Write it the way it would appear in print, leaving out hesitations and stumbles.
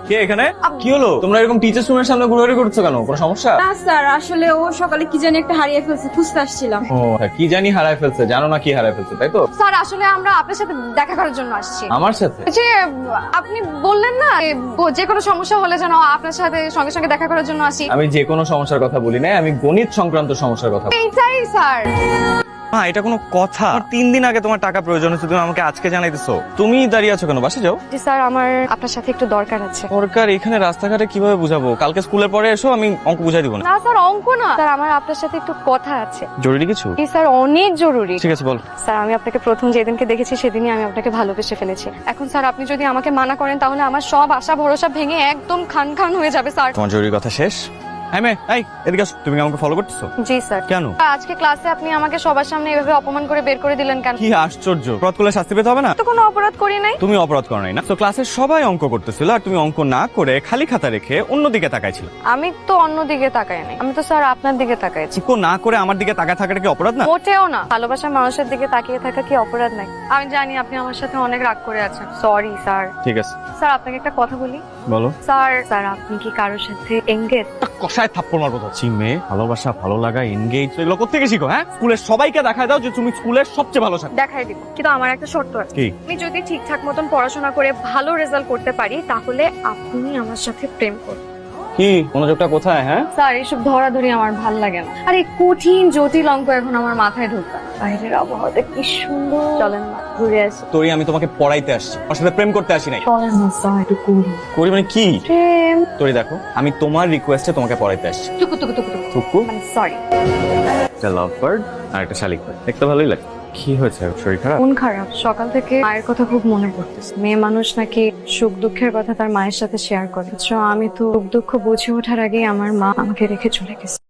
কে এখানে? কি হলো? তোমরা এরকম টিচার্স রুমের সামনে ঘোরাঘুরি করছো কেন? কোনো সমস্যা? না স্যার, আসলে ও সকালে কি জানি একটা হারিয়ে ফেলছে, খুঁজতে আসছিলাম। ও কি জানি হারায় ফেলছে, জানো না কি হারায় ফেলছে, তাই তো? স্যার আসলে আমরা আপনার সাথে দেখা করার জন্য আসছি। আমার সাথে? যে আপনি বললেন না যে কোনো সমস্যা হলে যেন আপনার সাথে সঙ্গে সঙ্গে দেখা করার জন্য আসি। আমি যে কোনো সমস্যার কথা বলি না, আমি গণিত সংক্রান্ত সমস্যার কথা বলি। এইটাই স্যার। মা, এটা কোনো কথা? 3 দিন আগে তোমার টাকা প্রয়োজন হচ্ছে, তুমি আমাকে আজকে জানাইতেছো। তুমি দাঁড়িয়ে আছো কেন? বাসে যাও। জি স্যার, আমার আপনার সাথে একটু দরকার আছে। সরকার এখানে রাস্তাঘাটে কিভাবে বুঝাবো? কালকে স্কুলের পরে এসো, আমি অঙ্ক বুঝাই দিব না। না স্যার, অঙ্ক না স্যার, আমার আপনার সাথে একটু কথা আছে। জরুরি কিছু? জি স্যার, অনেক জরুরি। ঠিক আছে, বল। স্যার আমি আপনাকে প্রথম যেদিনকে দেখেছি সেদিনই আমি আপনাকে ভালোবেসে ফেলেছি। এখন স্যার আপনি যদি আমাকে মানা করেন তাহলে আমার সব আশা ভরসা ভেঙে একদম খান খান হয়ে যাবে স্যার। তোমার জরুরি কথা শেষ? হ্যাঁ মে, এই এদিকে আসো। তুমি কি আমাকে ফলো করতেছো? জি স্যার। কেন? আজকে ক্লাসে আপনি আমাকে সবার সামনে এভাবে অপমান করে বের করে দিলেন কেন? কি আশ্চর্য! অপরাধ করলে শাস্তি পেতে হবে না? তো কোনো অপরাধ করি নাই। তুমি অপরাধ করো নাই না? তো ক্লাসের সবাই অঙ্ক করতেছিল আর তুমি অঙ্ক না করে খালি খাতা রেখে অন্যদিকে তাকাইছিল। আমি তো অন্যদিকে তাকাই নাই, আমি তো স্যার আপনার দিকে তাকাইছি। অঙ্ক না করে আমার দিকে তাকায় থাকাটা কি অপরাধ না? মোটেও না, ভালোবাসার মানুষের দিকে তাকিয়ে থাকা কি অপরাধ নাই? আমি জানি আপনি আমার সাথে অনেক রাগ করে আছেন, সরি স্যার। ঠিক আছে, স্যার আপনাকে একটা কথা বলি। বলো। স্যার আপনি কি কারোর সাথে এঙ্গেজ? কষায় থাপ্পড় মারবো তো। মেয়ে, ভালোবাসা, ভালো লাগা, এনগেজ এগুলো কোত্থেকে শিখো? হ্যাঁ, স্কুলের সবাইকে দেখায় দাও যে তুমি স্কুলের সবচেয়ে ভালো ছাত্র। দেখাই দিব, কিন্তু আমার একটা শর্ত আছে। কি? আমি যদি ঠিকঠাক মতন পড়াশোনা করে ভালো রেজাল্ট করতে পারি তাহলে আপনি আমার সাথে প্রেম করুন। কি মনোযোগটা কোথায়? হ্যাঁ, স্যার এইসব ধরাধরি আমার ভাল লাগে না। আর এই কঠিন জটিল অঙ্ক এখন আমার মাথায় ঢুকবে না। বাইরের আবহাওয়াটা কি সুন্দর, চলেন না ঘুরে আসি। তোরই আমি তোমাকে পড়াইতে আসছি, আমার সাথে প্রেম করতে আসি নাই। চলেন না স্যার, একটু করি করি মানে কি? প্রেম। তোরই দেখো, আমি তোমার রিকোয়েস্টে তোমাকে পড়াইতে আসছি। টুকু টুকু টুকু টুকু টুকু মানে সরি। একটা লাভ বার্ড আর একটা শালিক বার্ড, দেখতে ভালোই লাগে। কি হয়েছে? শরীর খারাপ? মন খারাপ, সকাল থেকে মায়ের কথা খুব মনে পড়তেছে। মেয়ে মানুষ নাকি সুখ দুঃখের কথা তার মায়ের সাথে শেয়ার করে। আমি তো সুখ দুঃখ বুঝে ওঠার আগেই আমার মা আমাকে রেখে চলে গেছে।